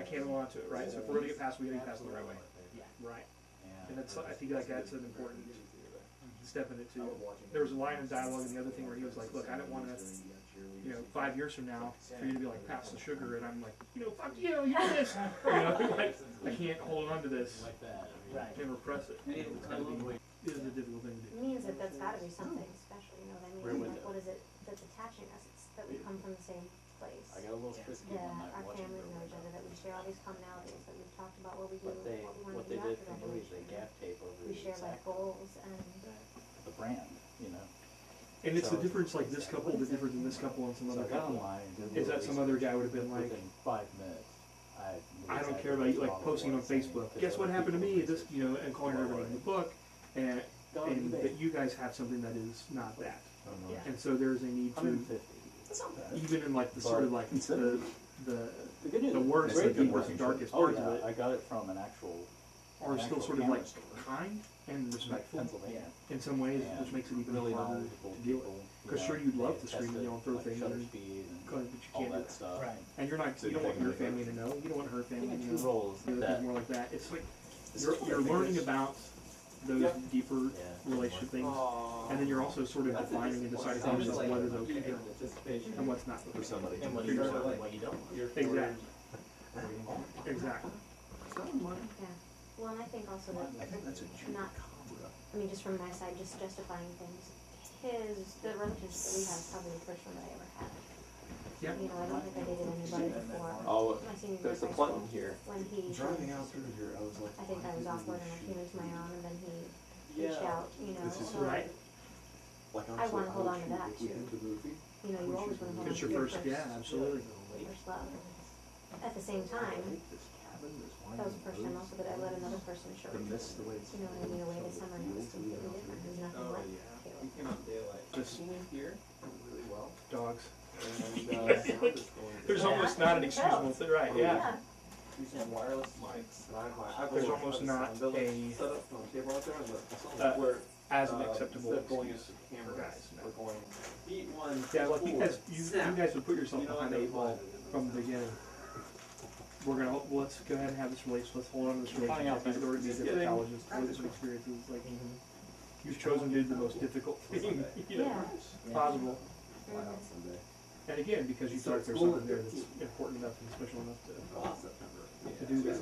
I can't hold on to it, right? So if we're gonna get past, we gotta get past it the right way. Right. And that's, I think like that's an important step in it too. There was a line of dialogue in the other thing where he was like, look, I don't want to, 5 years from now, for you to be like, pass the sugar, and I'm like, fuck you did this. Like, I can't hold on to this and repress it. It's gotta be, it is a difficult thing to do. It means that that's gotta be something special, you know what I mean? Like, what is it that's attaching us? It's that we come from the same place. I got a little frisky That one night our watching families know each other, that we share all these commonalities, that we've talked about what we do, what we want to do did after for me is they graduation. gap tape over We share like goals and the brand, And it's the difference, like this couple, the difference in this couple and some other couple, is that some other guy would have been like, within 5 minutes. I don't care about you, like posting on Facebook, guess what happened to me, this, and calling everybody in the book, and that you guys have something that is not that. And so there's a need to, even in like the sort of like the worst, the deepest, darkest parts of it, I got it from an actual. are still sort of like kind and respectful in some ways, which makes it even really harder to deal with. Because sure, you'd love to scream and yell and throw things, but you can't do that. Right. And you're not, you don't want your family to know. You don't want her family to know. Roles It's more like that. It's like you're learning about those deeper relationship things, and then you're also sort of defining and deciding for yourself what is okay and what's not For somebody. And what For you yourself. don't. What you don't. Exactly. Exactly. yeah. Well, and I think also that I think that's a not, I mean, just from my side, just justifying things. The relationship that we have is probably the first one that I ever had. Yeah. I don't think I dated anybody before. Oh, My senior year there's of a high button school, here. when he, driving out through here, I was like, I think I was awkward and I came into my own, and then he reached Yeah. out, This is so right. like I wanna hold on to that, with too. the movie. you always want to hold on It's to your first, yeah, absolutely. first love. At the same time, that was the first time also that I let another person show The me, mist, the way it's. away to someone who was completely different, who's nothing like Caleb. You came out in daylight. Just Here. really well. dogs. And There's almost not an excusable thing, right? Yeah. Some wireless mics. There's almost not a set up on the table out there, and Uh, as an acceptable instead of going excuse into the for camera, guys. No. we're going eat one. Yeah, like you guys would put yourself behind the 8 ball from the beginning. Let's go ahead and have this relationship. Let's hold on to this relationship. These are going to be different colleges, different experiences. Like you've chosen to do the most difficult thing, possible. And again, because you thought there's something there that's important enough and special enough to do that.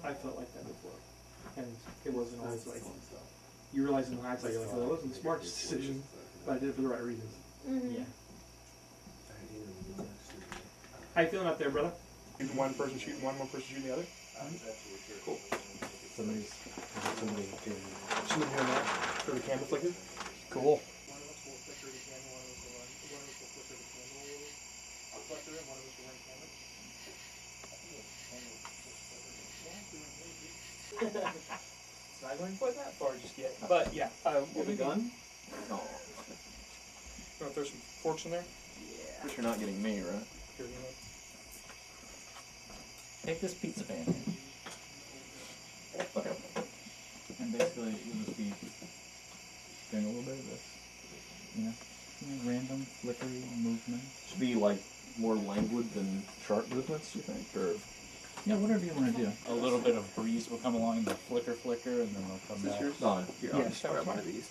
I felt like that before, and it wasn't always like you realize in hindsight you're like, well, it wasn't the smartest decision, but I did it for the right reasons. Yeah. How you feeling out there, brother? One person shooting one, one person shooting the other. Cool. Somebody's Somebody doing that for the camera flicker. Cool. It's not going quite that far just yet, but yeah. We'll be done. You want to throw some forks in there? Yeah. But you're not getting me, right? Here, you know. take this pizza pan here. And basically you'll just be doing a little bit of this. Random flickery movement. Should be like more languid than sharp movements, do you think? Or Yeah, whatever you want to do. A little bit of breeze will come along, they'll flicker, and then they'll come back. no, here, I'll Yeah, just start grab with one of these.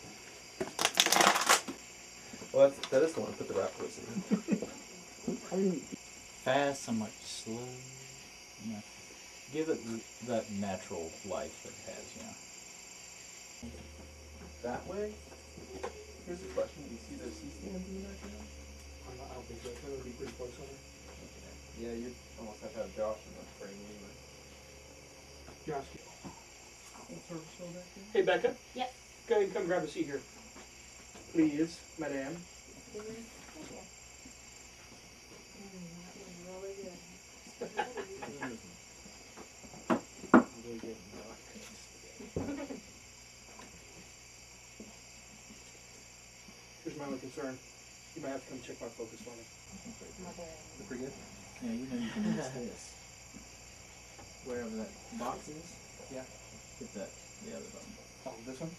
Well, that is the one. Put the wrap person in. Fast, somewhat slow. Give it that natural life that it has, That way? Here's the question. Do you see those C-stands in the back now? I don't think so. That would be pretty close on there. Yeah, you almost have to have Josh in the frame anyway. Josh. Hey, Becca. Yep. Go ahead and come grab a seat here. Please, madame. Here's my only concern. You might have to come check my focus on it. Pretty good? Yeah, you can use this. Wherever that box is. Yeah. Hit that, the other button. Oh, this one?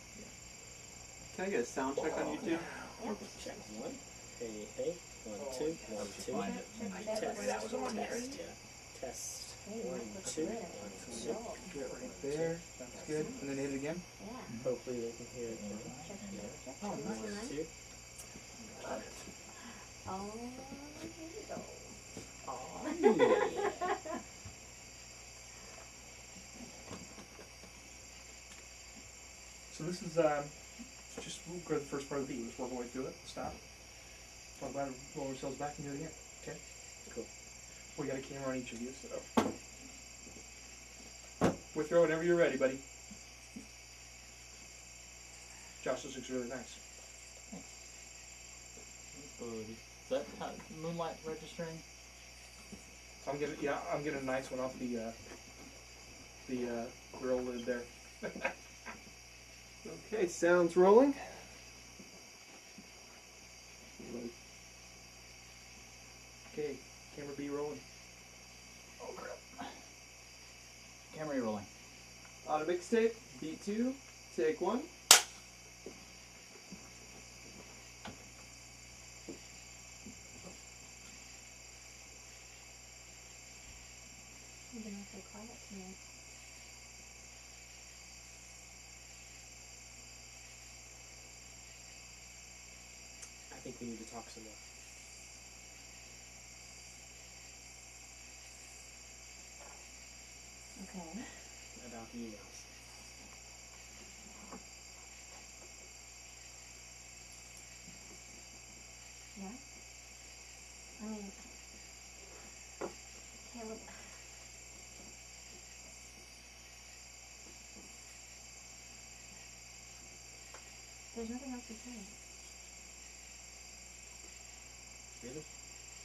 Can I get a sound check on YouTube? Yeah. Check one. Hey, hey. 1, 2, 1, 2. Fine. Test. That was on there. Test. Hey, 1, that looks 2, good. 1, 2. Right there. That's good. And then hit it again. Yeah. Hopefully they can hear it. Check, check, check. Oh, One, nice. 2. Oh, here we go. Oh, yeah. So this is just we'll go to the first part of the beat. Let's work our way through it. Stop. Talk about it. Roll ourselves back and do it again. Okay. Cool. We got a camera on each of you, so we're throwing whenever you're ready, buddy. Josh, this looks really nice. Is that moonlight registering? I'm getting a nice one off the grill lid there. Okay, sounds rolling. Okay, camera B rolling. Oh crap. Camera rolling. On a mixtape, beat 2, take 1. You're gonna have to be quiet tonight. I think we need to talk some more. Okay. About the emails. Yeah? I mean, Caleb, there's nothing else to say. Really?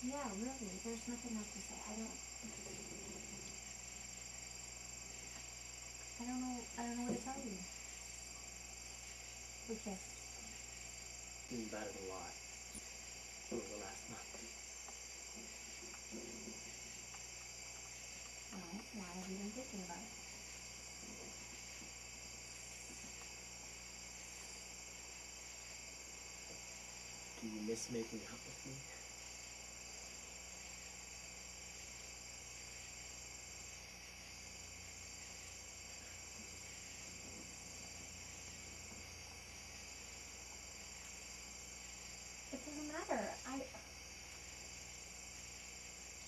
Yeah, really, there's nothing else to say. I don't know what to tell you. We kissed. That is a lot. Over the last month. Alright, why have you been thinking about it? Do you miss making out with me? It doesn't matter.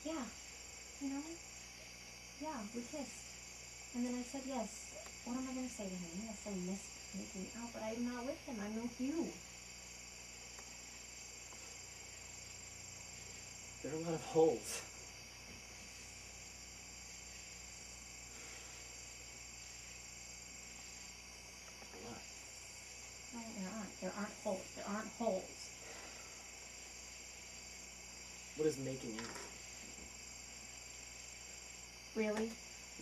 Yeah, you know? Yeah, we kissed. And then I said yes. What am I gonna say to him? Yes, I miss making out, but I'm not with him. I'm with you. There are a lot of holes. A lot. No, there aren't. There aren't holes. There aren't holes. What is making out? Really?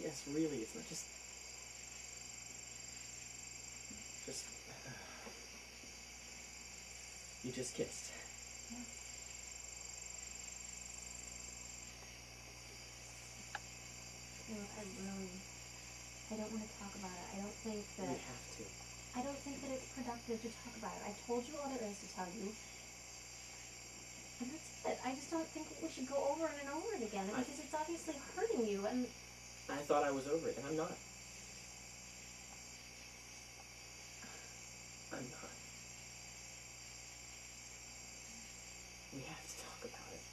Yes, really. It's not just. You just kissed. Yes. No, I don't want to talk about it. I don't think We that have to. I don't think that it's productive to talk about it. I told you all there is to tell you. And that's it. I just don't think we should go over it and over it again because it's obviously hurting you and I thought I was over it, and I'm not. I'm not. We have to talk about it.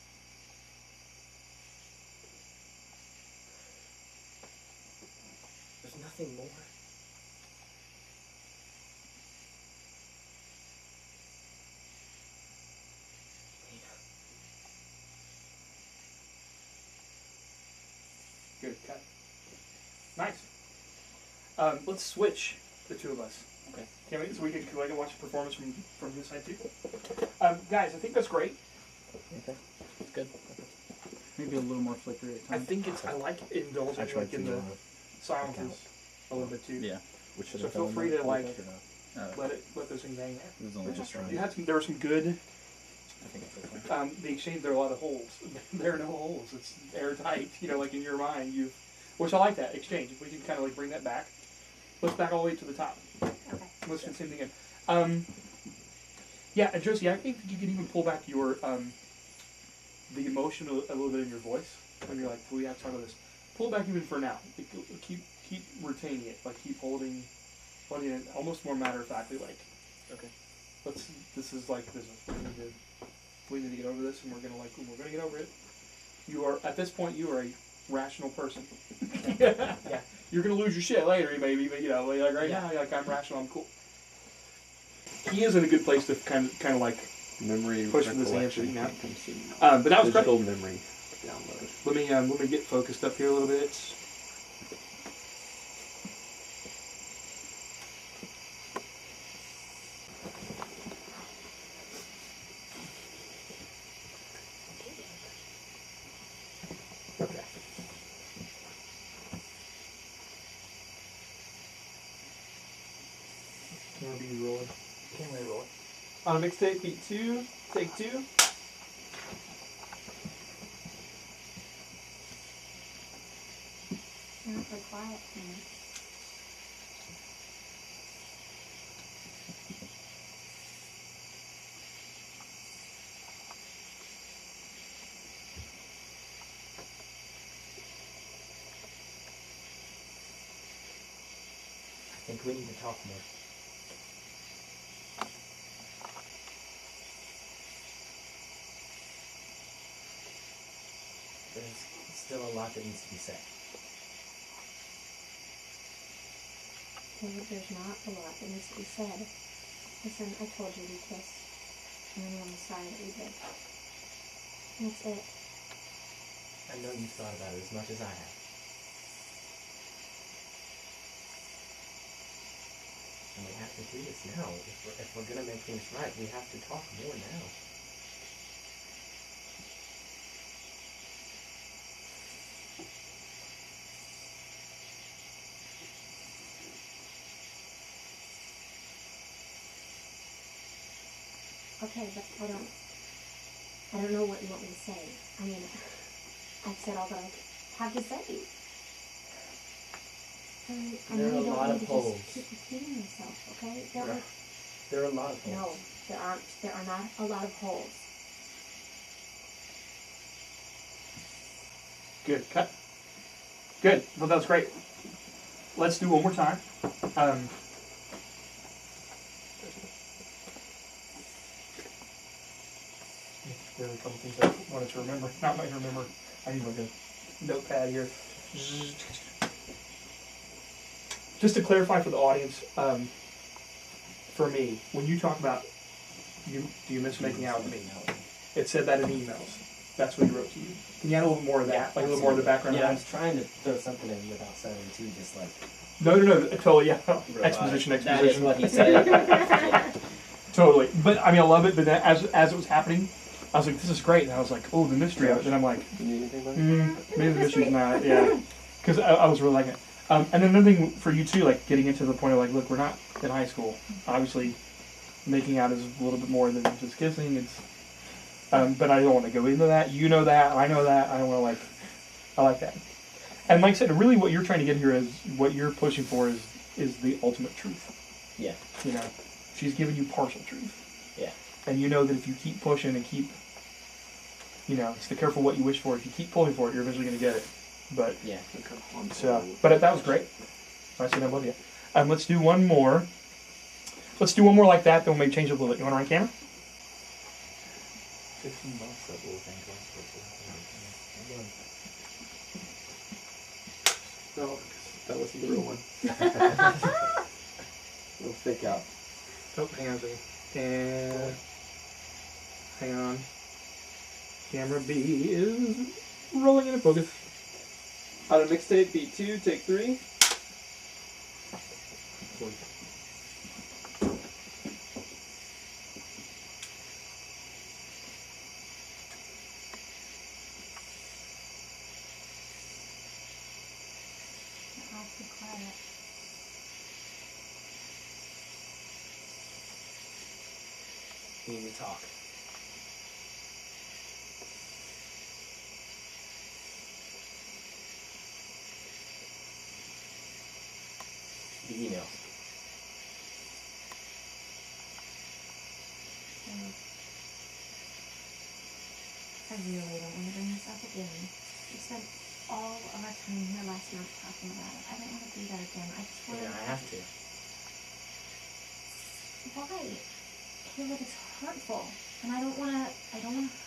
There's nothing more. Good cut. Nice. Let's switch the two of us. Okay. Can we? So we can watch a performance from this side too. Guys, I think that's great. Okay. It's good. Maybe a little more flickery at I times. think it's. I like indulging like in the silences a little bit too. Yeah. Which So feel free to like Uh, let those things hang there. it was only just trying. You had some. There were some good. I think it's okay. The exchange. There are a lot of holes. There are no holes. It's airtight. You know, like in your mind, which I like that exchange. If we can kind of like bring that back. Let's back all the way to the top. okay. Let's do the same thing again. Yeah, and Josie, I think you can even pull back your the emotion a little bit in your voice when you're like, we have to talk about this. Pull it back even for now. Keep retaining it. Like keep holding it almost more matter of factly. Like, okay, this is like business. We need to get over this, and we're gonna get over it. You are at this point. You are a rational person. Yeah. You're gonna lose your shit later, maybe, but like right now, like I'm rational. I'm cool. He is in a good place to kind of like memory push for this answer, you know. But that was digital memory download. Let me get focused up here a little bit. Okay. Camera be rolling. Camera rolling. On a mixtape, beat 2, take 2. You're awfully quiet for me. I think we need to talk more. There's still a lot that needs to be said. Caleb, there's not a lot that needs to be said. Listen, I told you we kissed. And I'm sorry that we did. That's it. I know you've thought about it as much as I have. And we have to do this now. If we're gonna make things right, we have to talk more now. Okay, but I don't know what you want me to say. I mean, I've said all that I have to say. I There are really a don't lot need of to holes. just keep repeating myself, okay? There are a lot of holes. No, there aren't. There are not a lot of holes. Good. Cut. Good. Well, that was great. Let's do one more time. There are a couple things I wanted to remember. Not might remember. I need like a notepad here. Just to clarify for the audience, for me, when you talk about do you miss making out with me? It said that in emails. That's what he wrote to you. Can you add a little more of that? Like a little more of the background? Yeah, I was trying to throw something in without sounding too just like... No, totally, yeah. Exposition. That is what he said. Yeah. Totally. But, I mean, I love it, but then as it was happening, I was like, this is great. And I was like, oh, the mystery of it. And I'm like, You need anything, maybe the mystery's not, yeah. Because I was really liking it. And then another thing for you, too, like, getting into the point of, like, look, we're not in high school. Obviously, making out is a little bit more than just kissing. It's, but I don't want to go into that. You know that. I know that. I don't want to, like, I like that. And like I said, really what you're trying to get here is, what you're pushing for is the ultimate truth. Yeah. You know, she's giving you partial truth. Yeah. And you know that if you keep pushing and keep, you know, it's the careful what you wish for. If you keep pulling for it, you're eventually going to get it. But yeah. So, but that was great. I said I love you. Let's do one more. Let's do one more like that. Then we'll maybe change it a little bit. You want to run camera? $15 that little thing costs for No, that wasn't the real one. It'll fake out. Oh, hang on a second. And hang on. Camera B is rolling into focus. On a mixtape, beat 2, take 3. Awfully quiet. We need to talk. The emails. I really don't want to bring this up again. We spent all of our time here last month talking about it. I don't want to do that again. I just want Yeah, I have to. Why? Caleb, it's hurtful. And I don't want to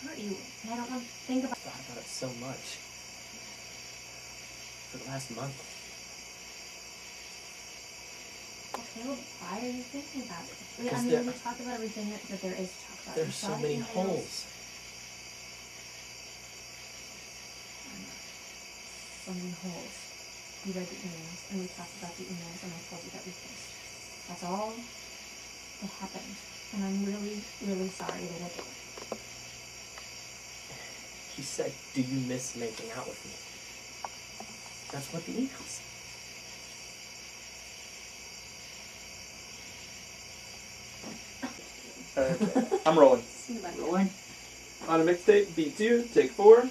hurt you. And I don't want to think about... I've thought about it so much. For the last month. Well, Caleb, why are you thinking about it? We talked about everything that there is to talk about. There's so many holes. So many holes. You read the emails, and we talked about the emails, and I told you that we kissed. That's all that happened. And I'm really, really sorry that I did it. He said, "Do you miss making out with me?" That's what the email said. Okay, I'm rolling. Rolling. On a mixtape, beat 2, take 4.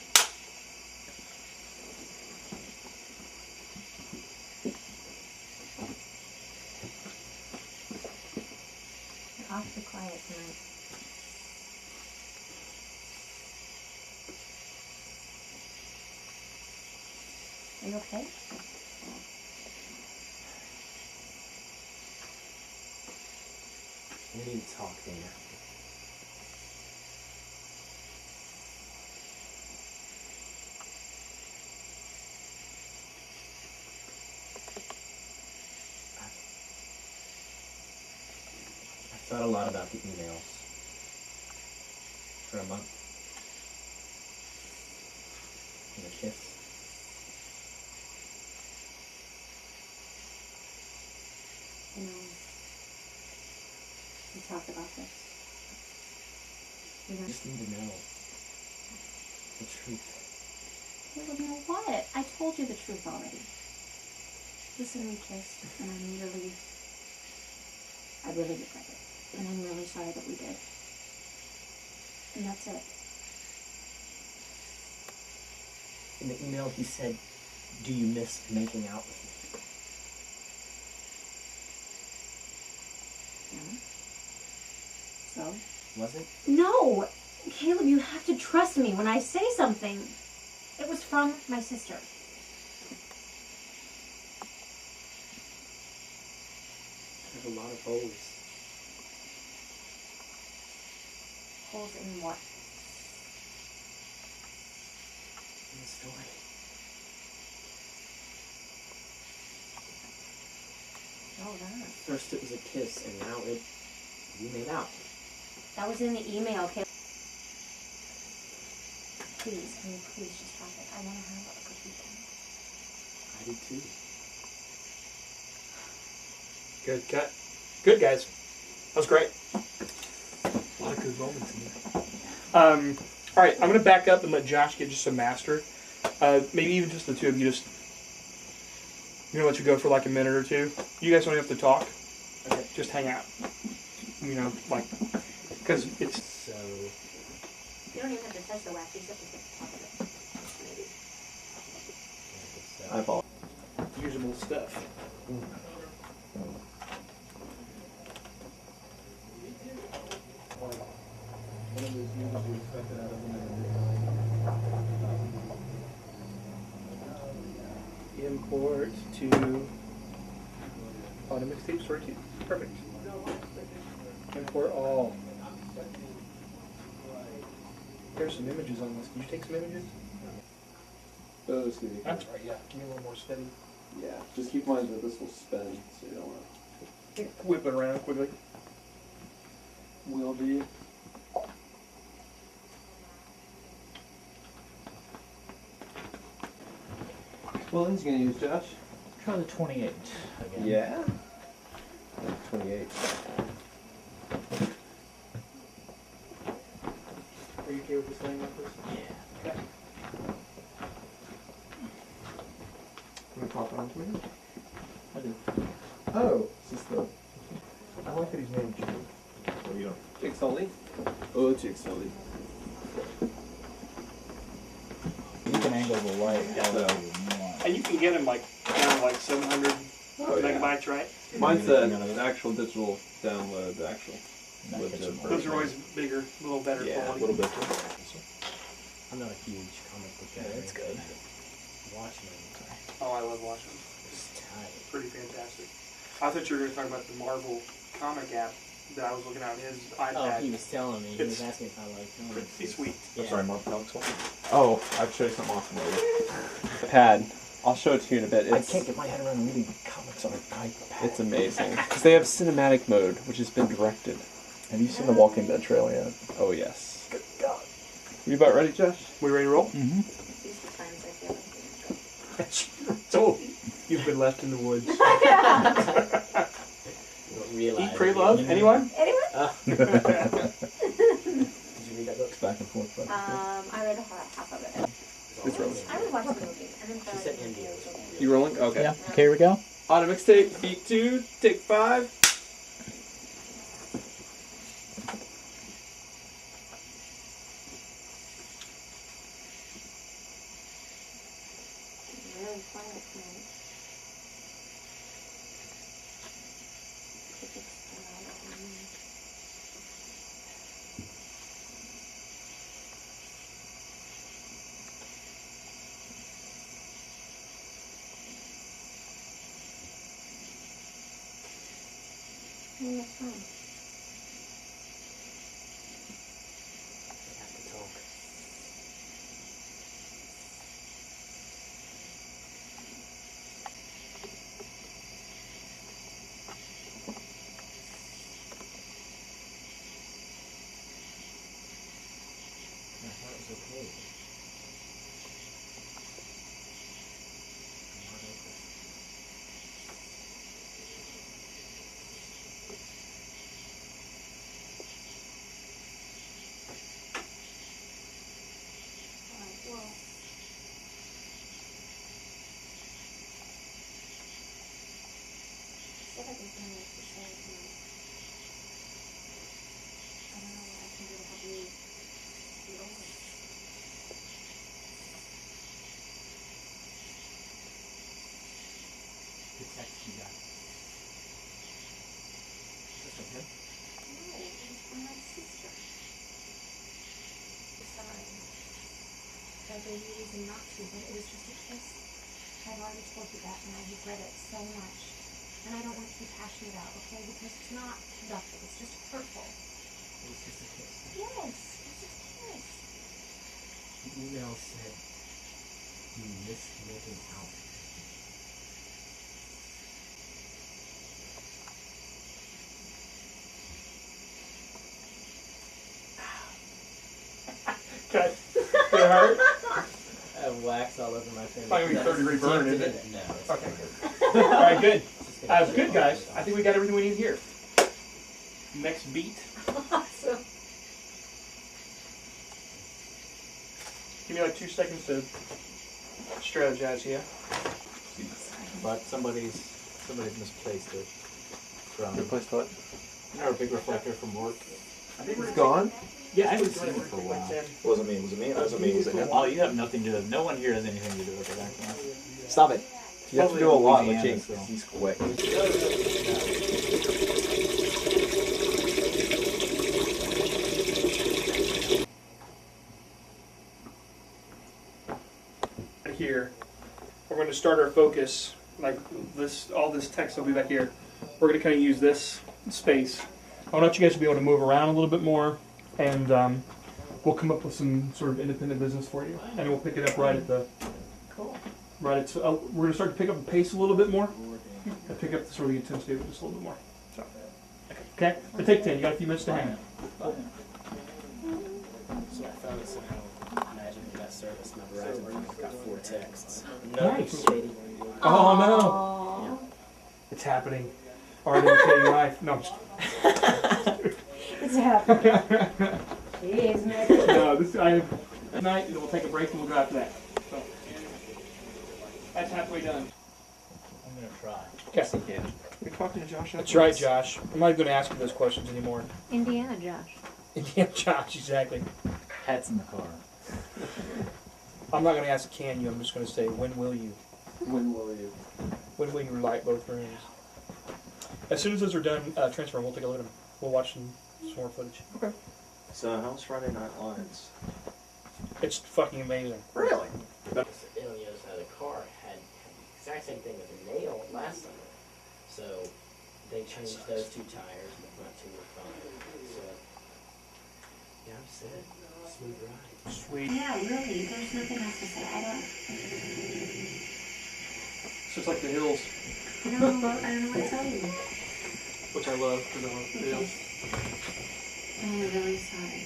You're awfully quiet tonight. Are you okay? We need to talk, Dana. I've thought a lot about the emails. For a month. And a kiss. You know, we talked about this. I just need to know the truth. Caleb, you know what? I told you the truth already. Listen, we kissed, and I really regret it. And I'm really sorry that we did. And that's it. In the email he said, "Do you miss making out with me?" Yeah. So? Was it? No! Caleb, you have to trust me when I say something. It was from my sister. There's a lot of holes. Holes in what? In the story. Oh, that. First it was a kiss, and now we made out. That was in the email, Caleb. Please, please just drop it. I want to have a good weekend. I do too. Good cut. Good, guys. That was great. A lot of good moments in there. All right, I'm going to back up and let Josh get just a master. Maybe even just the two of you just... I'm going to let you go for like a minute or two. You guys don't have to talk. Okay. Just hang out. You know, like... Because it's... So... You don't even have to touch the wax. You just have to hit the top of it. Maybe. I apologize. Usable stuff. Import to on a mixtape story 2. Perfect. Import all. There's some images on this. Can you take some images? Those could be. That's right, yeah. Give me a little more steady. Yeah, just keep in mind that this will spin, so you don't want to. Whip it around quickly. Will be. What lens you gonna use, Josh? Try the 28 again. Yeah. 28. Are you okay with this laying like this? Yeah. Okay. Can we pop it onto me? I do. Oh, is this the... I like that he's named Jake. What do you don't... Jake Sully? Oh, Jake Sully. You can angle the light however you want. And you can get them like down to like 700 megabytes, right? Mine's an actual digital download, That legit gets version. Those are always bigger, a little better Yeah, a quality. little bit. I'm not a huge comic book guy. Yeah, that's good. Watchmen. Oh, I love watching them. It's tight. Pretty fantastic. I thought you were going to talk about the Marvel comic app that I was looking at on his iPad. Oh, he was telling me. He was It's asking if I like comics. pretty sweet. Yeah. I'm sorry, Mark Comics. Oh, I've shown you something awesome later. The pad. I'll show it to you in a bit. I can't get my head around reading comics on an iPad. It's amazing. Because they have cinematic mode, which has been directed. Have you seen the Walking Dead trailer yet? Oh, yes. Good God. You about ready, Josh? We ready to roll? Mm-hmm. These are times I feel like So, you've been left in the woods. You don't realize. Eat, pray, love. Anyone? Anyone? Did you read that book? Back and forth. I read half of it. It's rolling. I would watch the movie. And then She said India. You rolling? Okay. Yeah. Okay, here we go. On a mixtape, beat 2, take 5. Really quiet tonight. Crickets come out over me. No, that's fine. We have to talk. I thought it was okay. I'm not open. Alright, well. Said everything was to say tonight. I don't know what I can do to help you get over it. The text you got. Is this from him? No, it was from my sister. Sorry. I gave you reason not to, but it was just a kiss. I've already told you that, and I regret it so much. And I don't want to be passionate about, okay? Because it's not productive. It's just hurtful. It was just a kiss. Yes, it's just a kiss. The email said you missed making out. Okay. Did it hurt? I have wax all over my finger. Probably 30-degree burn, isn't it? No, it's Okay. good. Alright, good. It's gonna Good, keep guys. it I think we got everything we need here. Next beat. Awesome. Give me like 2 seconds to strategize here. But somebody's misplaced it. From Replaced what? you know, a big reflector from work. I think It's gone? Yeah, I haven't seen it for a while. Wasn't me, was it me? Wasn't me, was it him? Oh, you have nothing to do. No one here has anything to do with it, actually. Stop it. You have to Probably do a lot with Louisiana, Jinx, so. 'cause he's quick. Here, we're going to start our focus. Like this, all this text will be back here. We're going to kind of use this space. I want you guys to be able to move around a little bit more, and we'll come up with some sort of independent business for you, and we'll pick it up right at the. Cool. Right at. We're going to start to pick up the pace a little bit more, and pick up the sort of the intensity of it just a little bit more. So, okay, but take 10. You got a few minutes to hang. So I found it somehow. Imagine the best service on the Verizon phone. Got 4 texts. Nice. Shady. Oh no! Aw. It's happening. Already tell your life. No, I'm just. It's happening. Jeez, man. No, this tonight, and we'll take a break and we'll go after that. So, that's halfway done. I'm gonna try. Okay. You're talking to Josh? That's right, Josh. I'm not going to ask you those questions anymore. Indiana Josh. Yeah, Josh, exactly. Hats in the car. I'm not going to ask can you. I'm just going to say when will you? When will you? When will you light both rooms? As soon as those are done, transfer. We'll take a look at them. We'll watch some more footage. So, how's Friday Night Lights? It's fucking amazing. Really? On the other side of the car had the exact same thing with a nail last summer. So they changed those two tires, but not two were fine. So yeah, I'm set. Smooth ride. Sweet. Yeah, really. There's nothing else to say. I don't. It's just like the hills, I don't know what to tell you. which I love because I love the hills. I'm really sorry.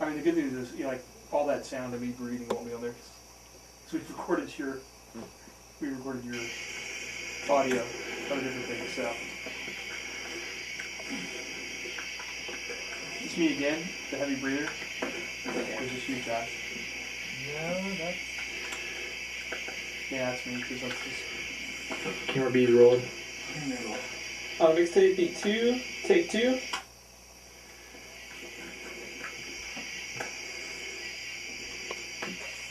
I mean, the good news is, you know, like all that sound of me breathing won't be on there. So we recorded your audio, other different things. So it's me again, the heavy breather. Or is this you, Josh? No, that's. Yeah, that's me. Because that's just. Camera B's rolling. Mixtape beat 2, take 2.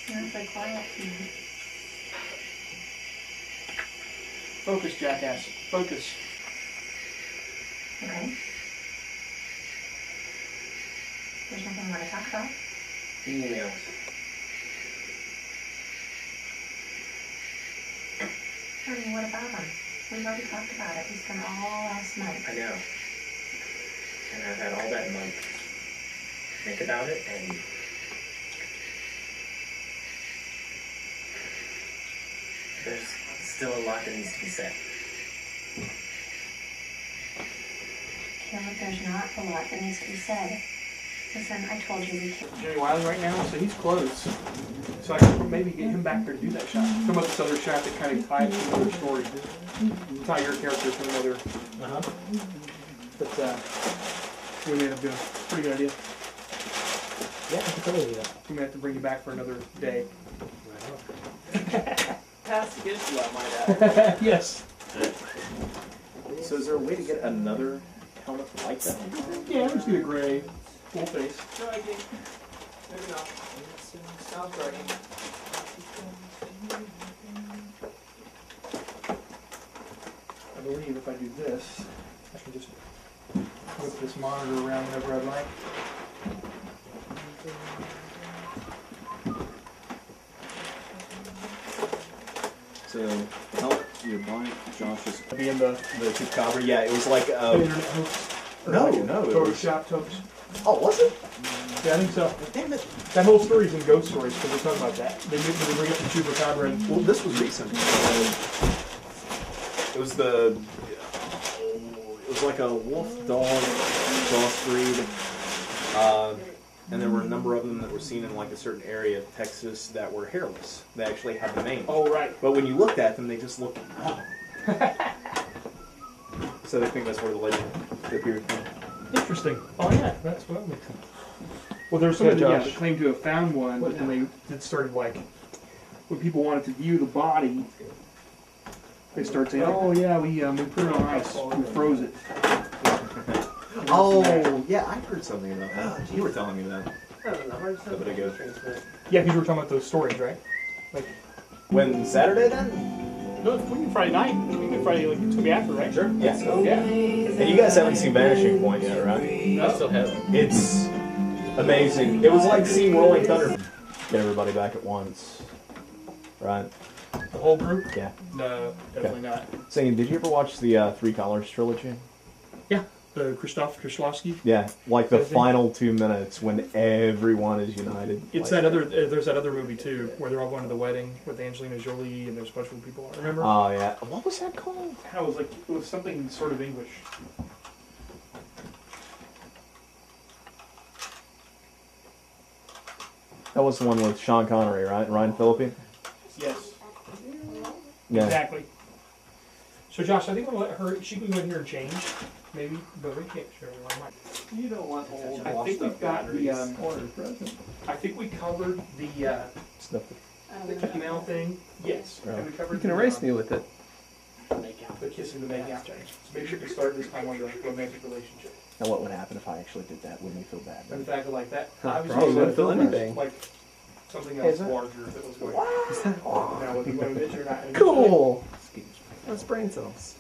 You're so quiet. Focus, jackass. Focus. Okay. There's nothing more to talk about. Emails. Honey, what about them? We've already talked about it. We spent all last night. I know. And I've had all that month to think about it, and there's still a lot that needs to be said. Caleb, there's not a lot that needs to be said. Listen, I told you we can't. Jerry Wiley right now, so he's close. So I can maybe get him back there to do that shot. Come up with this other shot that kind of ties to another story. Tie your character to another. But we may have a pretty good idea. Yeah, I can totally do that. We may have to bring you back for another day. Pass against you, I might add. Yes. So is there a way to get another helmet like that? Yeah, let's get a gray, full face. Striking. Maybe not. Sounds striking. I believe if I do this, I can just whip this monitor around whenever I'd like. So help your bike, Josh is Be in the the cover. Yeah, it was like internet hoax. Or no, like no, it was- Photoshop hoax. oh, was it? Yeah, I think so. Damn it! That whole story's in Ghost Stories because they talk about that. They bring up the chupacabra and Well, this was recent. It was the. It was like a wolf dog crossbreed, and there were a number of them that were seen in like a certain area of Texas that were hairless. They actually had the mane. oh right. But when you looked at them, they just looked wrong. So I think that's where the legend appeared from. Interesting. Oh yeah, that's what makes sense. Well, there's somebody Josh. that claimed to have found one, but then they started like when people wanted to view the body, they started saying, "Oh yeah, we put it on ice, we froze it." Oh, yeah, I heard something about that. You were telling me that. I don't know, hard to A bit ago. Yeah, because we were talking about those stories, right? Like, When Saturday then? no, we can Friday night. We can Friday, like it's gonna be after, right? Sure. Yeah. Yeah. And you guys haven't seen Vanishing Point yet, right? I still have it. It's amazing. It was like seeing Rolling Thunder. Get everybody back at once. Right? The whole group? Yeah. No, definitely not. Saying, did you ever watch the Three Colors trilogy? Yeah, the Krzysztof Kieślowski. Yeah, like the I think- final 2 minutes when everyone is united. It's like, that other. There's that other movie too, where they're all going to the wedding with Angelina Jolie and there's a bunch of people. Remember? Oh, yeah. What was that called? How it was like it was something sort of English. That was the one with Sean Connery, right? And Ryan Phillippe? Yes, Yeah. exactly. So Josh, I think we'll let her. She can go in here and change, maybe, but we can't share one. You don't want old I think we've got the. order present. I think we covered the Stuff. email thing. Yes, Right. and we covered. You can the, erase me with it. The kissing, the making out thing. So make sure we start this time on the romantic relationship. Now, what would happen if I actually did that? Wouldn't you feel bad? And the fact of like that, Huh, obviously, probably wouldn't feel anything. like something Hey, else is that- larger that was going. Now, whether you want to admit it or not. Cool. That's brain cells.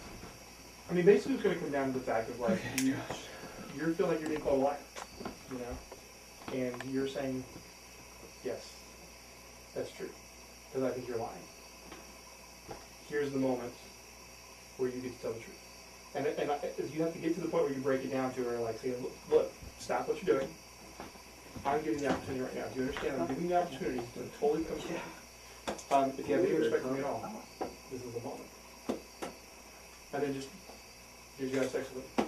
I mean, basically, it's going to come down to the fact of like you you're feeling like you're being called a liar, you know, and you're saying, yes, that's true, because I think you're lying. Here's the moment where you get to tell the truth. And you have to get to the point where you break it down to her, like saying, look, stop what you're doing. I'm giving you the opportunity right now. Do you understand? I'm giving you the opportunity to totally come clean. If you have any respect for me at all, this is the moment. And then just have sex with him.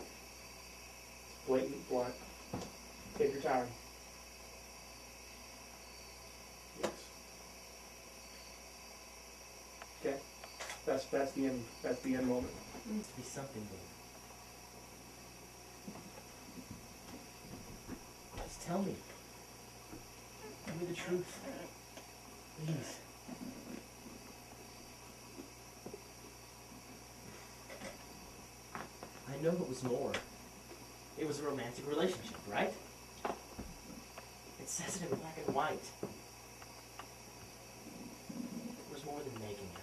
Blatant, blunt. Take your time. Yes. Okay. That's the end. That's the end moment. There needs to be something there. Just tell me. Tell me the truth. Please. I know it was more. It was a romantic relationship, right? It says it in black and white. It was more than making out.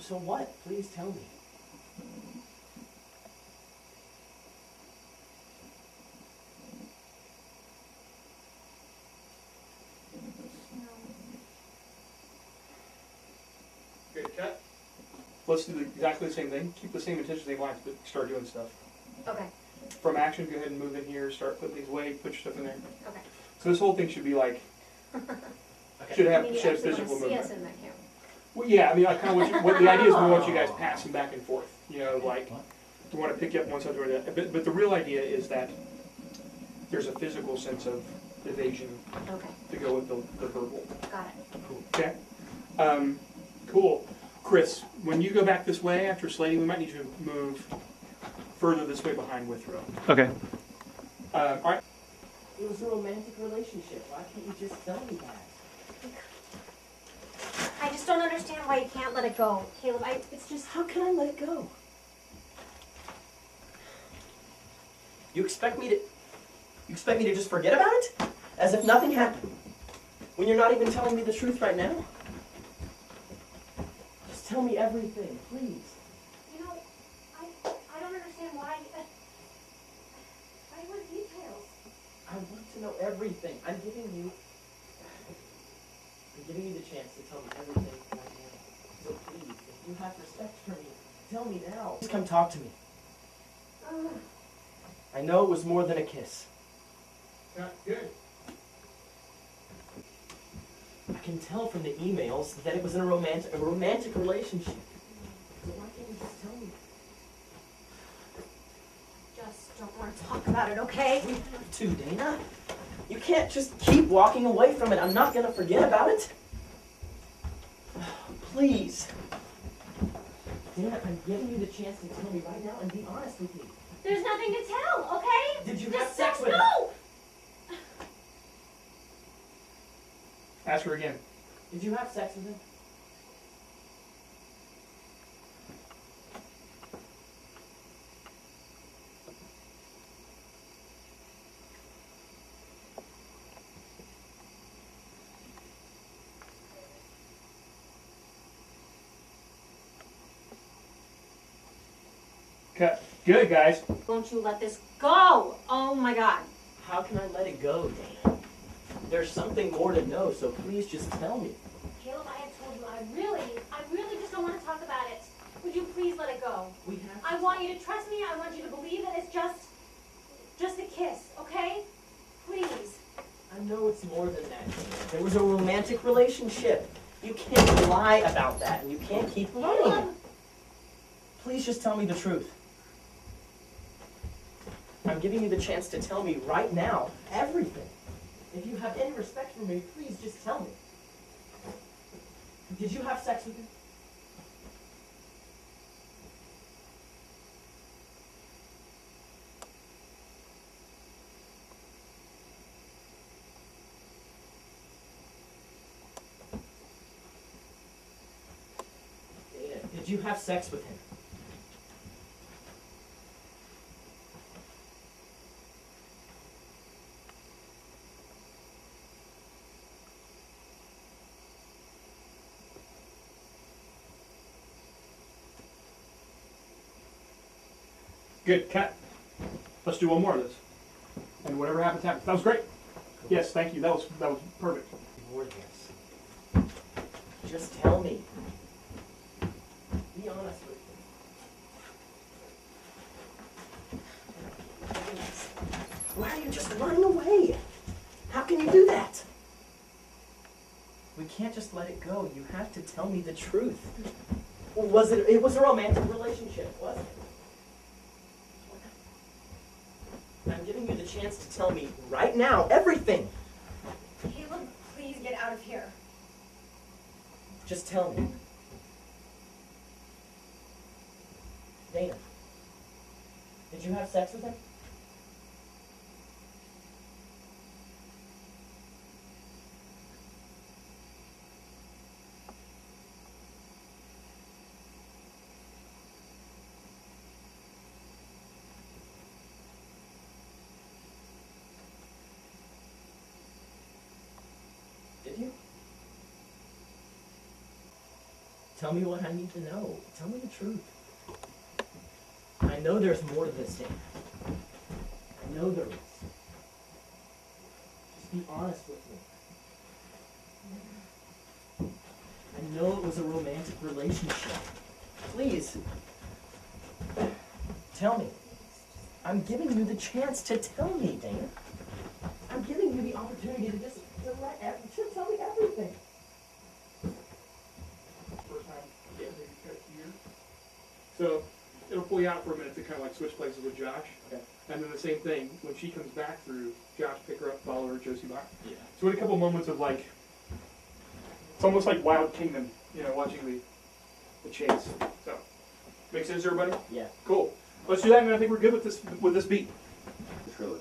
So what? Please tell me. Okay, cut. Let's do exactly the same thing. Keep the same intention, same lines, but start doing stuff. Okay. From action, go ahead and move in here. Start putting things away. Put your stuff in there. Okay. So this whole thing should be like, Okay. should I have mean, you should have actually want physical to see us movement. in that camera. Well, yeah, I mean, I kind of what the idea is we want you guys passing back and forth. You know, like we want to pick you up one side or the other. But the real idea is that there's a physical sense of evasion Okay. to go with the verbal. Got it. Okay. Cool. Chris, when you go back this way after slating, we might need you to move further this way behind Withrow. Okay. All right. It was a romantic relationship. Why can't you just tell me that? I just don't understand why you can't let it go, Caleb. It's just. How can I let it go? You expect me to just forget about it? As if nothing happened? When you're not even telling me the truth right now? Just tell me everything, please. You know, I don't understand why. I want details. I want to know everything. I'm giving you the chance to tell me everything right now. So please, if you have respect for me, tell me now. Just come talk to me. I know it was more than a kiss. Good. I can tell from the emails that it was in a romantic relationship. So why can't you just tell me? Just don't want to talk about it, okay? We have to, Dana. You can't just keep walking away from it. I'm not gonna forget about it. Please. Dana, I'm giving you the chance to tell me right now and be honest with me. There's nothing to tell, okay? Did you Just have sex with him? No! Ask her again. Did you have sex with him? Okay. Good, guys. Won't you let this go? Oh my God. How can I let it go, Dana? There's something more to know, so please just tell me. Caleb, I had told you I really just don't want to talk about it. Would you please let it go? We have to. I want you to trust me. I want you to believe that it's just a kiss, okay? Please. I know it's more than that, Dana. There was a romantic relationship. You can't lie about that, and you can't keep lying. Caleb. Please just tell me the truth. I'm giving you the chance to tell me right now everything. If you have any respect for me, please just tell me. Did you have sex with him? Dana, did you have sex with him? Good, Kat. Let's do one more of this. And whatever happens, happens. That was great. Yes, thank you. That was perfect. More this. Just tell me. Be honest with me. Why are you just running away? How can you do that? We can't just let it go. You have to tell me the truth. It was a romantic relationship, wasn't it? I'm giving you the chance to tell me right now everything. Caleb, please get out of here. Just tell me. Dana, did you have sex with him? Did you? Tell me what I need to know. Tell me the truth. I know there's more to this thing. I know there is. Just be honest with me. I know it was a romantic relationship. Please. Tell me. I'm giving you the chance to tell me, Dana. I'm giving you the opportunity to just to tell me everything. First time, maybe cut here. So it'll pull you out for a minute to kind of like switch places with Josh. Okay. And then the same thing, when she comes back through, Josh pick her up, follow her, Josie by. Yeah. So in a couple moments of like, it's almost like Wild Kingdom, watching the chase. So, make sense, everybody? Yeah. Cool. Let's do that, and I think we're good with this beat.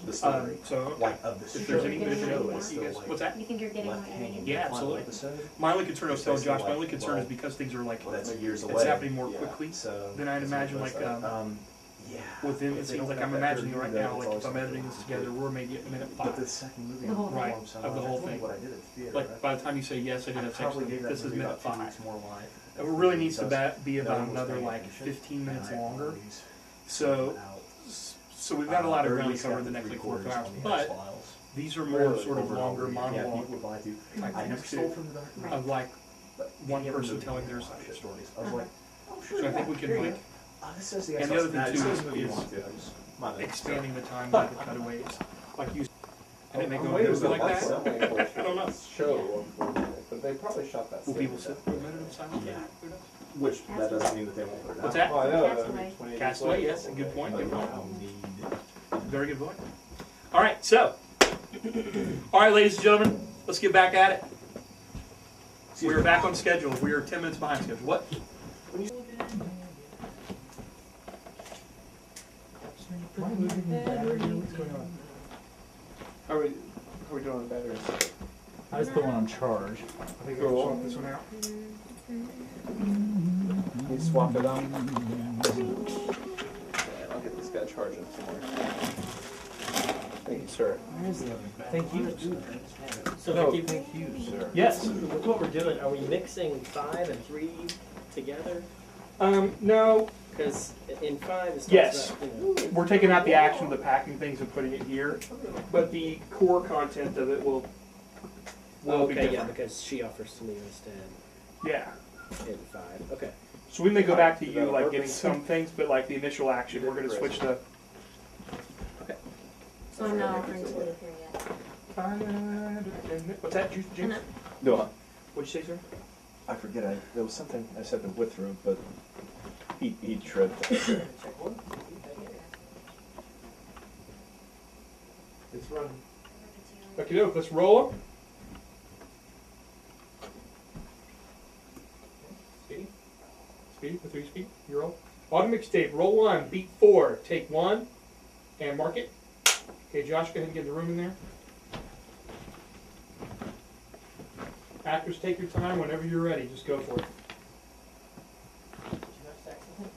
The story. So, Like of the if there's show. any The additional show points, is you guys, still, like, what's that? You think you're getting Left what I hanging. need? Yeah, Final absolutely. episode. My only concern, I was telling Basically, Josh, my only like, concern is well, because things are like, That's years away. it's happening more Yeah. quickly So than I'd imagine, like, yeah. within the If they scenes. don't Like, have I'm that imagining third right movie, now, it's like, if always I'm editing something this else. together, we're maybe at minute But 5. the second movie, The whole Right, thing. of the whole thing. What I did at the theater. Like, by the time you say yes, I did have sex probably with gave him, that this is movie minute about 2 5. weeks more life. It really needs to Does- be no about one was another, paying like, attention. 15 minutes And I longer. always So, went out, so we've got a lot of or at ground to least cover got in the next, like, 4 3/4 hours. on the But X-Files. these are more Really, sort of over and longer over again. Yeah, monologue people would lie to you. I Like, never two. stole from the dark knight. of, like, But one he person moved telling me their a lot side of of the story. stories. I was like, oh sure. So I think we Here can, you like, go. This says the and the X-Files. other thing, Nah, too, this says is- movie you want to. I just- my bad. expanding the time by the cutaways. Like you, and it may go waiting goes for like the that. lights. I don't know. Show, unfortunately, but they probably shot that. Will scene people to sit death. for a minute of silence? Yeah. Which that doesn't mean that they won't put it out. What's that? Oh, I know. Castaway. Castaway, yes, a good point. But Good point. I'll need- Very good point. All right, so, all right, ladies and gentlemen, let's get back at it. We are back on schedule. We are 10 minutes behind schedule. What? What's going on? How are we doing on the batteries? I just put one on charge. I think I'll swap this one out. You swap it out. Yeah, I'll get this guy charging somewhere. Thank you, sir. Thank you. So No, Vicky, thank you, sir. Yes. with what we're doing, are we mixing 5 and 3 together? No, Because in 5 it's Yes. about, you know, we're taking out the action of the packing things and putting it here, but the core content of it will be okay, yeah, different. because she offers to me instead Yeah. in 5. Okay. So we may go back to Is you, that on like, getting purpose? some things, but like the initial action, we're gonna switch to. So I'm not offering to live here yet. What's that, James? And No, What'd you say, sir? I forget. There was something I said to Withrow, but he shredded it. It's running. Okay, doke, let's roll them. Speedy? Speedy, the 3 speed, you roll. On mixtape, roll 1, beat 4, take 1, and mark it. Okay, Josh, go ahead and get the room in there. Actors, take your time. Whenever you're ready, just go for it. Did you have sex with him?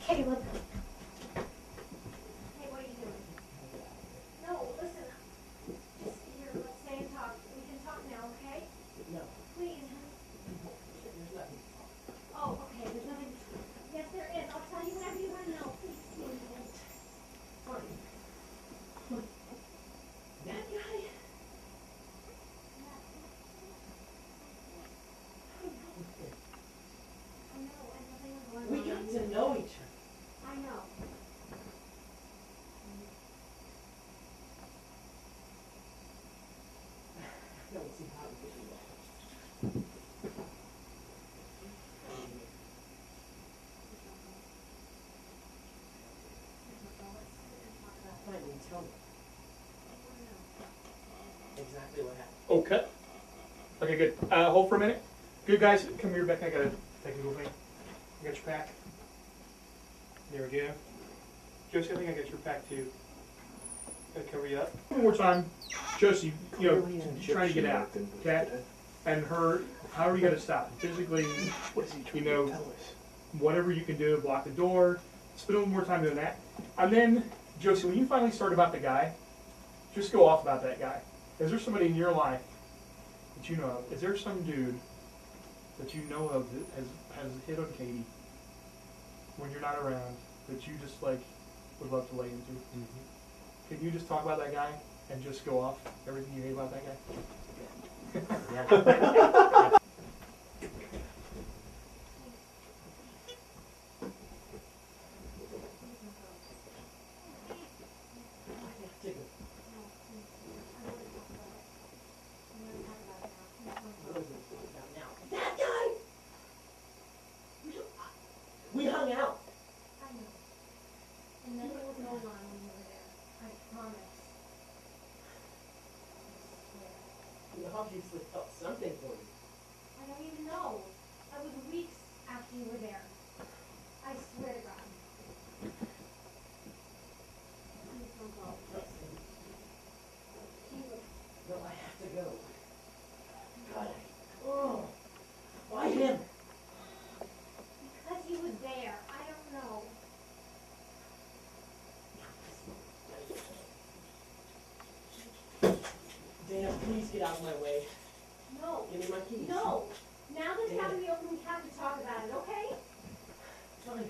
Caleb, Fine, you tell me. Exactly what happened. Okay. Okay, good. Hold for a minute. Good, guys. Come here, Beck. I got a technical thing. I got your pack. There we go. Josie, I think I got your pack too. Gotta cover you up. One more time. Josie, you know, trying to get out. Okay? And her, however you gotta stop. Physically, you know, whatever you can do, block the door. Spend a little more time doing that. And then, Josie, when you finally start about the guy, just go off about that guy. Is there somebody in your life that you know of? Is there some dude that you know of that has hit on Katie when you're not around that you just like would love to lay into? Mm-hmm. Can you just talk about that guy and just go off everything you hate about that guy? Yeah. That guy! We hung out. I know. And then there was no line when you were there. I promise. We obviously felt something for you. I don't even know. That was weeks after you were there. I swear to God. Please don't go. No, I have to go. God, oh, why him? Because he was there. I don't know. Dan, please get out of my way. No. Give me my keys. No. Now that it's Damn out it. in the open, we have to talk about it, okay? Fine.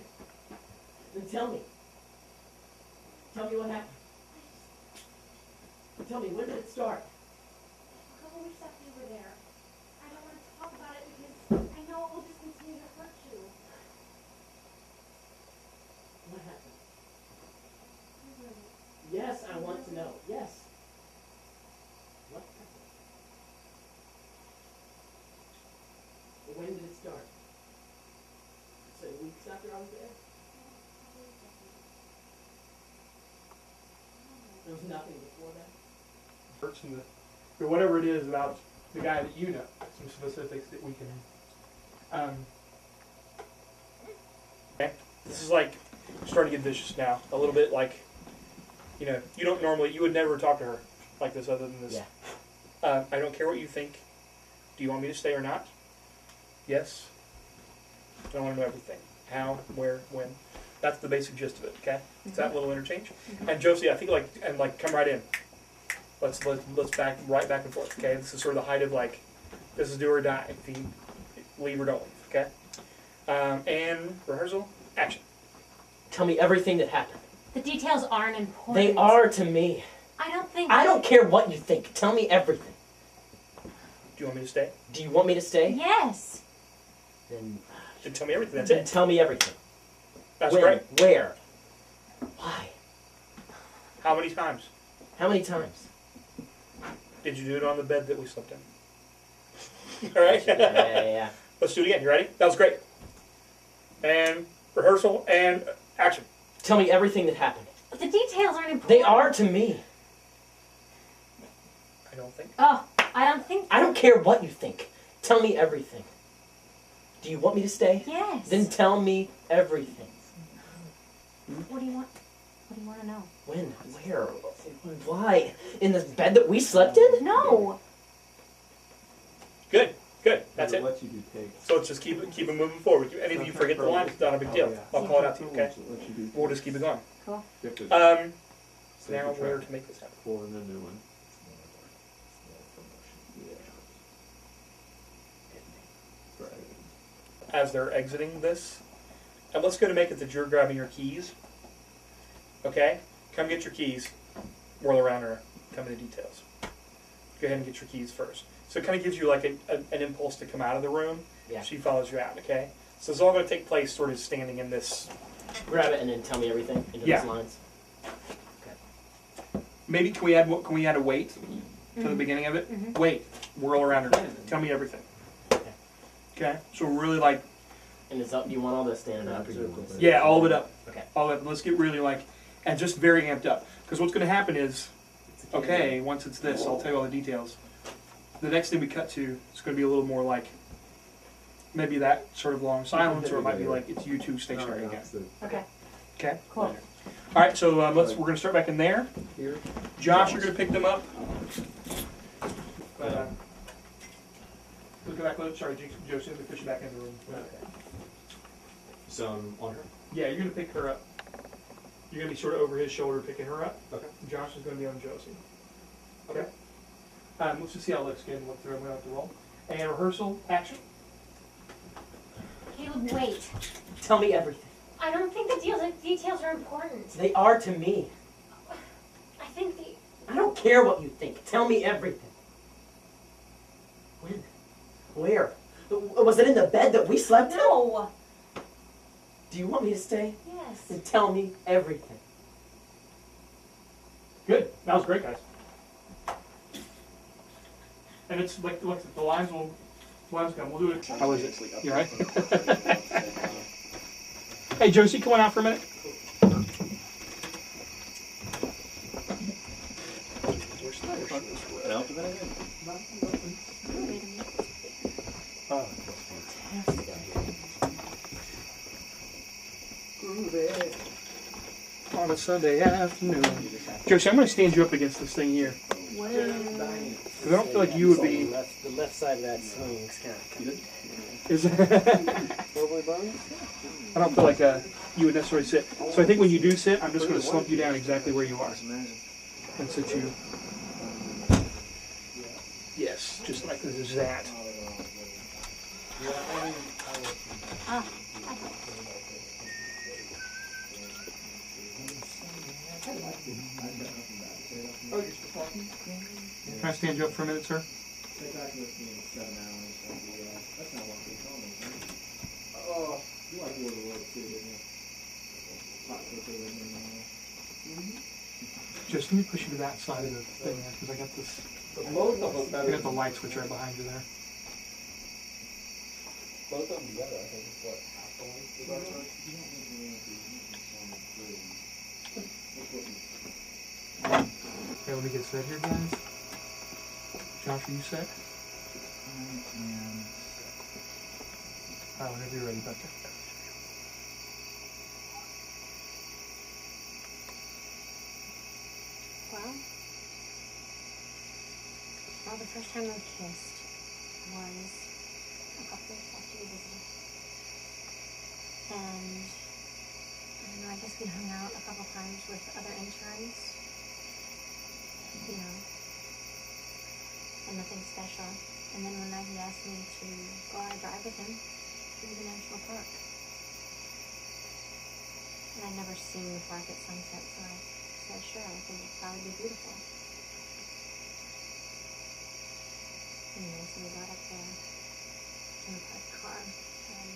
Then tell me. Tell me what happened. Tell me, when did it start? A couple weeks after you were there. I don't want to talk about it because I know it will just continue to hurt you. What happened? Really. Yes, I want to know. Yes. What happened? When did it start? Say weeks after I was there? There was nothing before that? Hurts in or whatever it is about the guy that you know. Some specifics that we can. Okay. This is like starting to get vicious now. A little bit like, you know, you would never talk to her like this other than this. Yeah. I don't care what you think. Do you want me to stay or not? Yes. I want to know everything. How, where, when. That's the basic gist of it, okay? It's that little interchange. And Josie, I think come right in. Let's back and forth, okay? This is sort of the height of this is do or die. If you leave or don't leave, okay? And rehearsal, action. Tell me everything that happened. The details aren't important. They are to me. I don't think. I don't care what you think. Tell me everything. Do you want me to stay? Do you want me to stay? Yes. Then Tell me everything. That's then it. tell me everything. That's when? great. Where? Why? How many times? How many times? Did you do it on the bed that we slept in? All right. Yeah. Let's do it again. You ready? That was great. And rehearsal and action. Tell me everything that happened. But the details aren't important. They are to me. I don't think. Oh, I don't think. I don't care what you think. Tell me everything. Do you want me to stay? Yes. Then tell me everything. What do you want? What do you want to know? When? Where? Why? In this bed that we slept in? No. Good. That's it. Let you do takes. So let's just keep it moving forward. Any of you forget the line, it's not a big deal. I'll call it out to you, okay? Let you do We'll just keep it going. Cool. You have to Now save the where track to make this happen? for the new one. Yeah. Right. As they're exiting this, and let's go to make it that you're grabbing your keys. Okay? Come get your keys. Whirl around her. Come into details. Go ahead and get your keys first. So it kind of gives you like an impulse to come out of the room. Yeah. She follows you out, okay? So it's all going to take place sort of standing in this. Grab it and then tell me everything into Yeah. those lines. Maybe can we add a weight? to the beginning of it. Mhm. Wait, whirl around her. Tell me everything. Okay, so we're really like, And is up? Do you want all this standing up? Or you want this? yeah, all of it up. Okay. All of it. Let's get really like, and just very amped up. Because what's going to happen is, okay, once it's this, I'll tell you all the details. The next thing we cut to is going to be a little more like, maybe that sort of long silence, or it might be like it's you two stationary again. Okay. Okay. Cool. All right, so we're going to start back in there. Josh, you're going to pick them up. Look back. Sorry, Josie, let me push you back into the room. So I'm on her. Yeah, you're going to pick her up. You're going to be sort of over his shoulder picking her up. Okay. Josh is going to be on Josie. Okay. Let's just see how it looks. Again, look through. I'm going to have to roll. And rehearsal, action. Caleb, wait. Tell me everything. I don't think the details are important. They are to me. I think I don't care what you think. Tell me everything. When? Where? Was it in the bed that we slept in? No. Do you want me to stay? Yes. Then tell me everything. Good. That was great, guys. And it's like, look, the lines will come. We'll do it. How is it? You all right? Hey, Josie, come on out for a minute. On a Sunday afternoon. Josie, I'm going to stand you up against this thing here. Because I don't feel like you would be... The left side of that swing's kind of... Is I don't feel like you would necessarily sit. So I think when you do sit, I'm just going to slump you down exactly where you are. And sit you... Yes, just like that. Can I stand you up for a minute, sir? Just let me push you to that side of the thing there, because I got this. I got the light switch right behind you there. Both of them together, I think, is what, half the length of our church? Okay, let me get set here, guys. Josh, are you set? Alright, whenever you're ready, Becca. Well, the first time I kissed was a couple weeks after you visited. And I don't know, I guess we hung out a couple times with other interns. You know, and nothing special. And then one night he asked me to go on a drive with him through the national park. And I'd never seen the park at sunset, so I said, sure, I think it'd probably be beautiful. Anyway, so we got up there in the parked car, and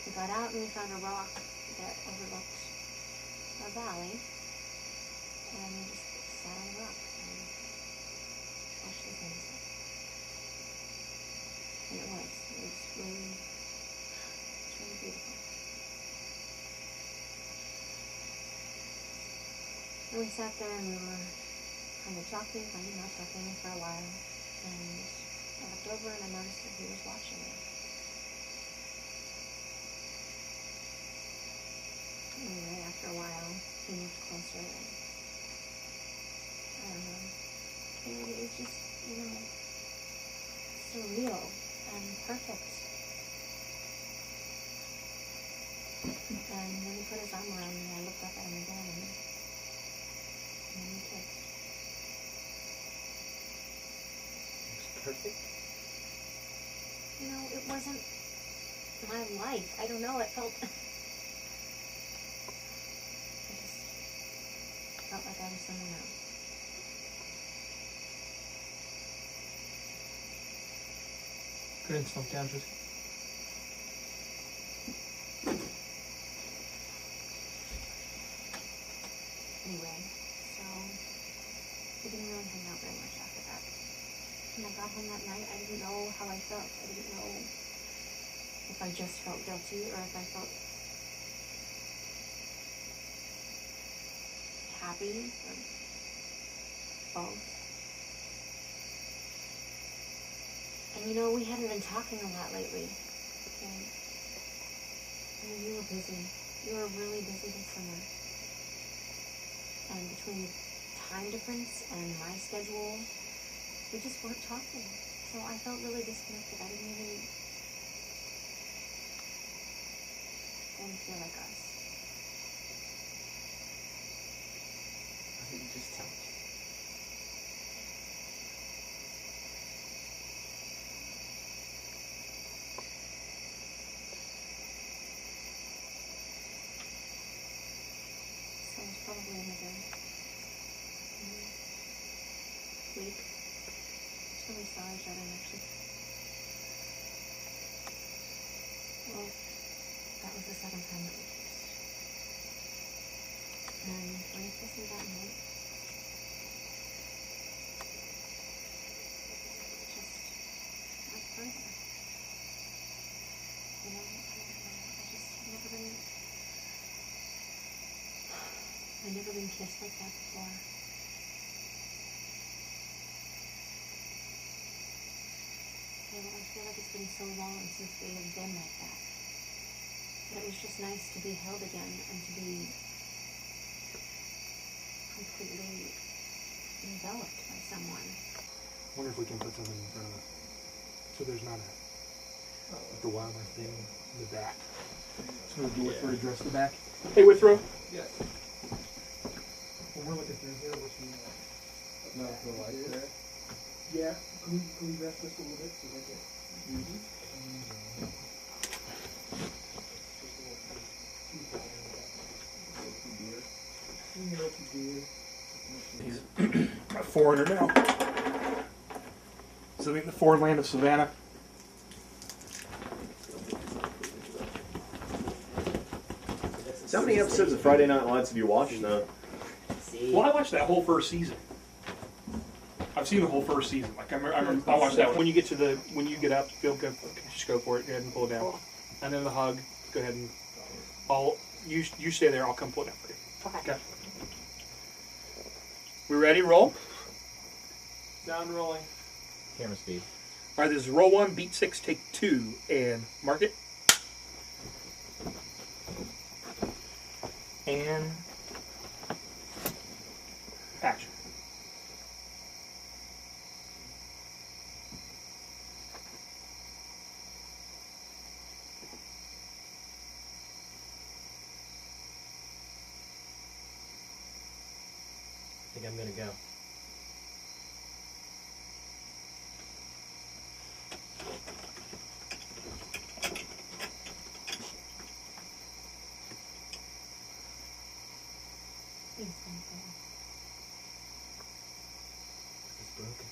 we got out and we found a rock that overlooked a valley, and we just sat on the rock and watched the sunset. And it was really beautiful. And we sat there and we were kind of talking for a while. And I looked over and I noticed that he was watching me. Anyway, after a while, he moved closer and I don't know. It was just, surreal and perfect. And when he put his arm around me, I looked up at him again and then we kissed. Perfect. It wasn't my life. I don't know, it felt... I just felt like I was someone else. Go ahead and slump down, just. Anyway, so we didn't really hang out very much after that. When I got home that night, I didn't know how I felt. I didn't know if I just felt guilty or if I felt happy or both. And you know, we hadn't been talking a lot lately. Okay? I mean, you were busy. You were really busy this summer. And between time difference and my schedule, we just weren't talking. So I felt really disconnected. I didn't feel like us. Why didn't you just tell me? So it's probably another week till we saw each other next week. Well, that was the second time that we kissed. And when he kissed me that night, just went further. You know, I just I've never been kissed like that before. And I feel like it's been so long since we have been like that. But it was just nice to be held again and to be completely enveloped by someone. I wonder if we can put something in front of it. So there's not the wildlife thing in the back. So we'll Withrow address the back. Hey, Withrow. Yes. When we're looking through here, what's the No, the light there. Yeah, can we rest this a little bit so they can He's a foreigner now. So living in the foreign land of Savannah. So how many episodes of Friday Night Lights have you watched now? Well, I watched that whole first season. I've seen the whole first season. Like I watched that. When you get up, just go for it. Go ahead and pull it down. And then the hug. Go ahead and you stay there. I'll come pull it down for you. Okay. We ready? Roll. Sound rolling. Camera speed. All right. This is roll 1, beat 6, take 2, and mark it. And action. I think I'm gonna go. It's broken.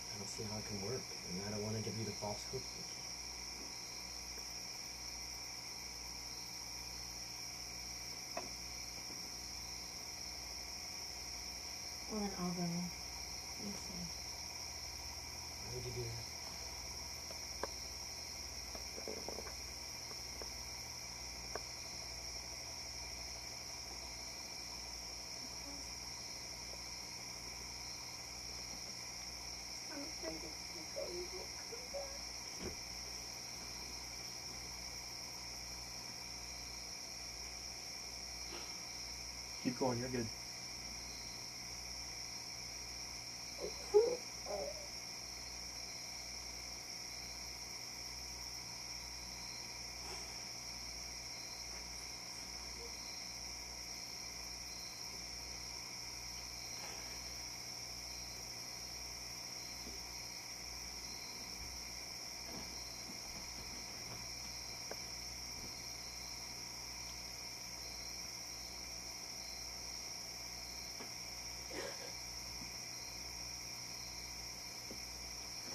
I don't see how it can work, and I don't want to give you the false hope. Well, then I'll go. You say. Why would you do that? Keep going. You're good.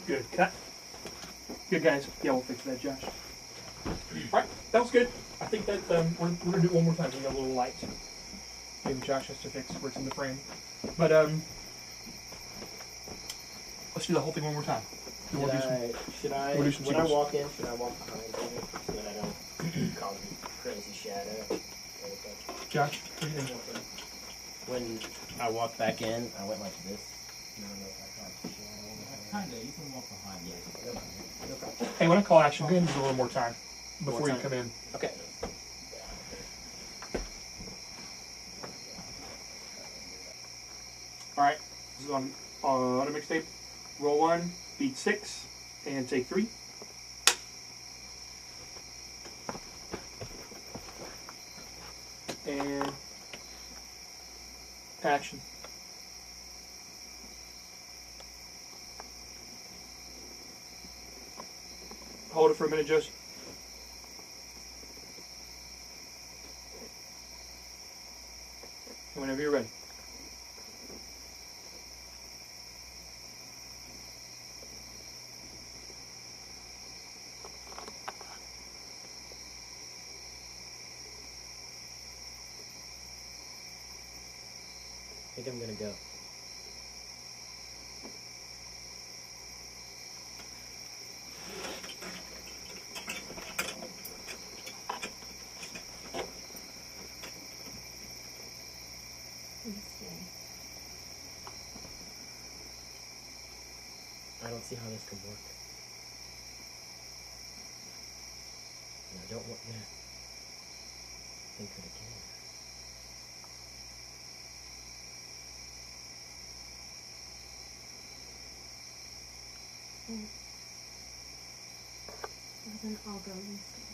Good. Cut. Good, guys. Yeah, we'll fix that, Josh. All right. That was good. I think that we're going to do it one more time. We got a little light. Maybe Josh has to fix where it's in the frame. But Let's do the whole thing one more time. Then we'll do some- we'll do some when I sequels. walk in, should I walk behind you so that I don't cause a crazy shadow? Josh, what do you think? When I walked back in, I went like this. I don't know if I caught a shadow. Kinda, you can walk behind me. Hey, when I call action, go ahead and do a little more time before More you time? come in. Okay. All right, this is on a mixtape. Roll 1, beat 6, and take 3. And action. Hold it for a minute, Josie. And whenever you're ready. I think I'm gonna go. I don't see how this could work. And I don't want to think of it again. Well, then I'll go instead.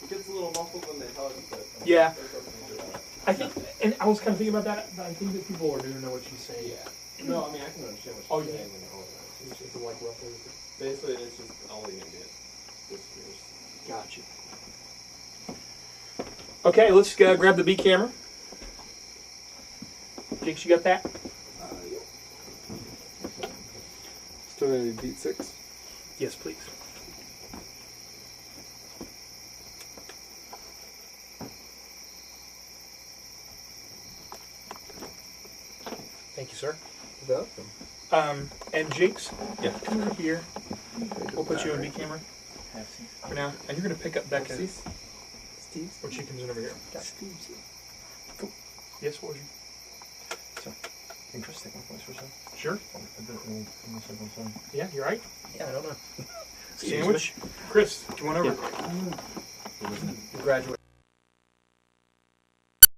It gets a little muffled when they hug, but Yeah. there's something to that. I think, and I was kind of thinking about that, but I think that people are going to know what she's saying. Yeah. No, I mean I can understand what Oh, she's yeah. saying when you're holding it. It's just like roughly. Basically, it's just all you can get. Disappears. Gotcha. Okay, let's grab the B camera. Jinx, you got that? Yeah. Still gonna be beat 6. Yes, please. Thank you, sir. Welcome. And Jinx, Yeah. come over here. We'll put you in B camera for now, and you're going to pick up Becca Steve. when she comes in over here. Steve's. Yes, what was you? Interesting. Voice for some. Sure. Yeah, Yeah, you right? I don't know. Sandwich. Chris, come on over. Graduate.